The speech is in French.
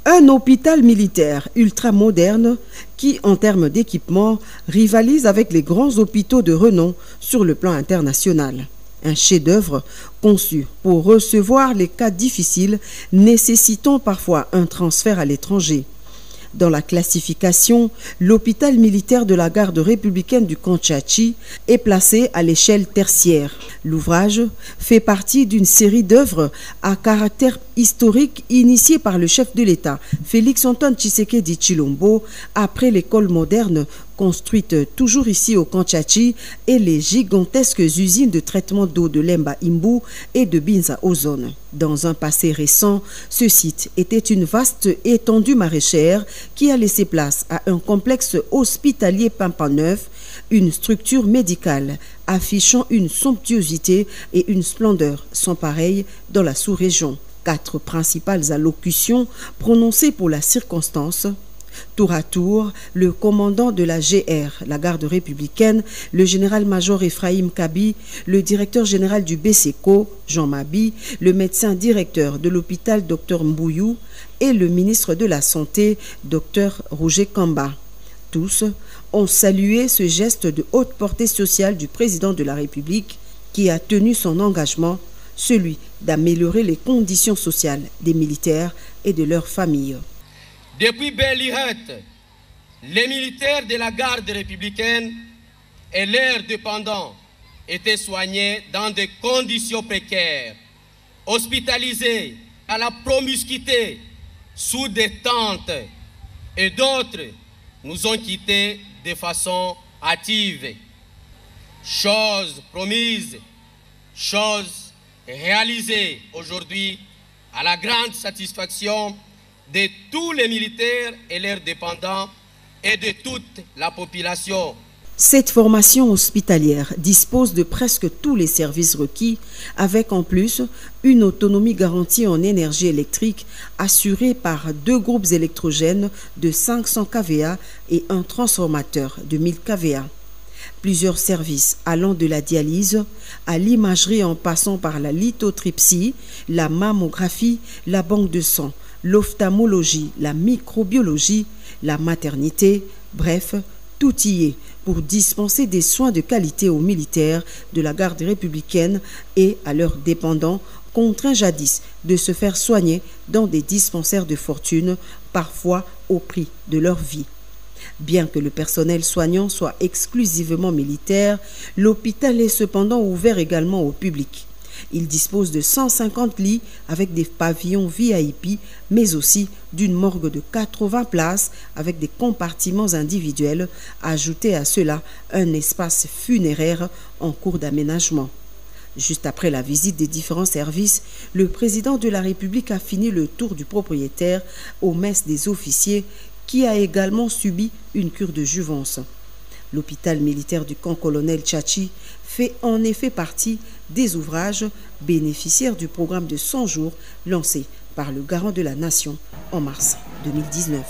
Un hôpital militaire ultra-moderne qui, en termes d'équipement, rivalise avec les grands hôpitaux de renom sur le plan international. Un chef-d'œuvre conçu pour recevoir les cas difficiles nécessitant parfois un transfert à l'étranger. Dans la classification, l'hôpital militaire de la garde républicaine du Kantchachi est placé à l'échelle tertiaire. L'ouvrage fait partie d'une série d'œuvres à caractère historique initiée par le chef de l'État, Félix-Antoine Tshisekedi Tshilombo, après l'école moderne construite toujours ici au Kantchachi et les gigantesques usines de traitement d'eau de Lemba Imbu et de Binza Ozone. Dans un passé récent, ce site était une vaste étendue maraîchère qui a laissé place à un complexe hospitalier pimpant neuf, une structure médicale affichant une somptuosité et une splendeur sans pareille dans la sous-région. 4 principales allocutions prononcées pour la circonstance. Tour à tour, le commandant de la GR, la garde républicaine, le général-major Ephraim Kabi, le directeur général du BCECO, Jean Mabi, le médecin directeur de l'hôpital Dr Mbouyou et le ministre de la Santé, Dr Roger Kamba. Tous ont salué ce geste de haute portée sociale du président de la République qui a tenu son engagement, celui d'améliorer les conditions sociales des militaires et de leurs familles. Depuis Belle Lurette, les militaires de la garde républicaine et leurs dépendants étaient soignés dans des conditions précaires, hospitalisés à la promiscuité, sous des tentes, et d'autres nous ont quittés de façon hâtive. Chose promise, chose réalisée aujourd'hui à la grande satisfaction de tous les militaires et leurs dépendants et de toute la population. Cette formation hospitalière dispose de presque tous les services requis, avec en plus une autonomie garantie en énergie électrique assurée par 2 groupes électrogènes de 500 kVA et un transformateur de 1000 kVA. Plusieurs services allant de la dialyse à l'imagerie en passant par la lithotripsie, la mammographie, la banque de sang, l'ophtalmologie, la microbiologie, la maternité, bref, tout y est pour dispenser des soins de qualité aux militaires de la garde républicaine et à leurs dépendants, contraints jadis de se faire soigner dans des dispensaires de fortune, parfois au prix de leur vie. Bien que le personnel soignant soit exclusivement militaire, l'hôpital est cependant ouvert également au public. Il dispose de 150 lits avec des pavillons VIP, mais aussi d'une morgue de 80 places avec des compartiments individuels. Ajouté à cela un espace funéraire en cours d'aménagement. Juste après la visite des différents services, le président de la République a fini le tour du propriétaire aux messes des officiers qui a également subi une cure de jouvence. L'hôpital militaire du camp colonel Tchachi fait en effet partie des ouvrages bénéficiaires du programme de 100 jours lancé par le garant de la nation en mars 2019.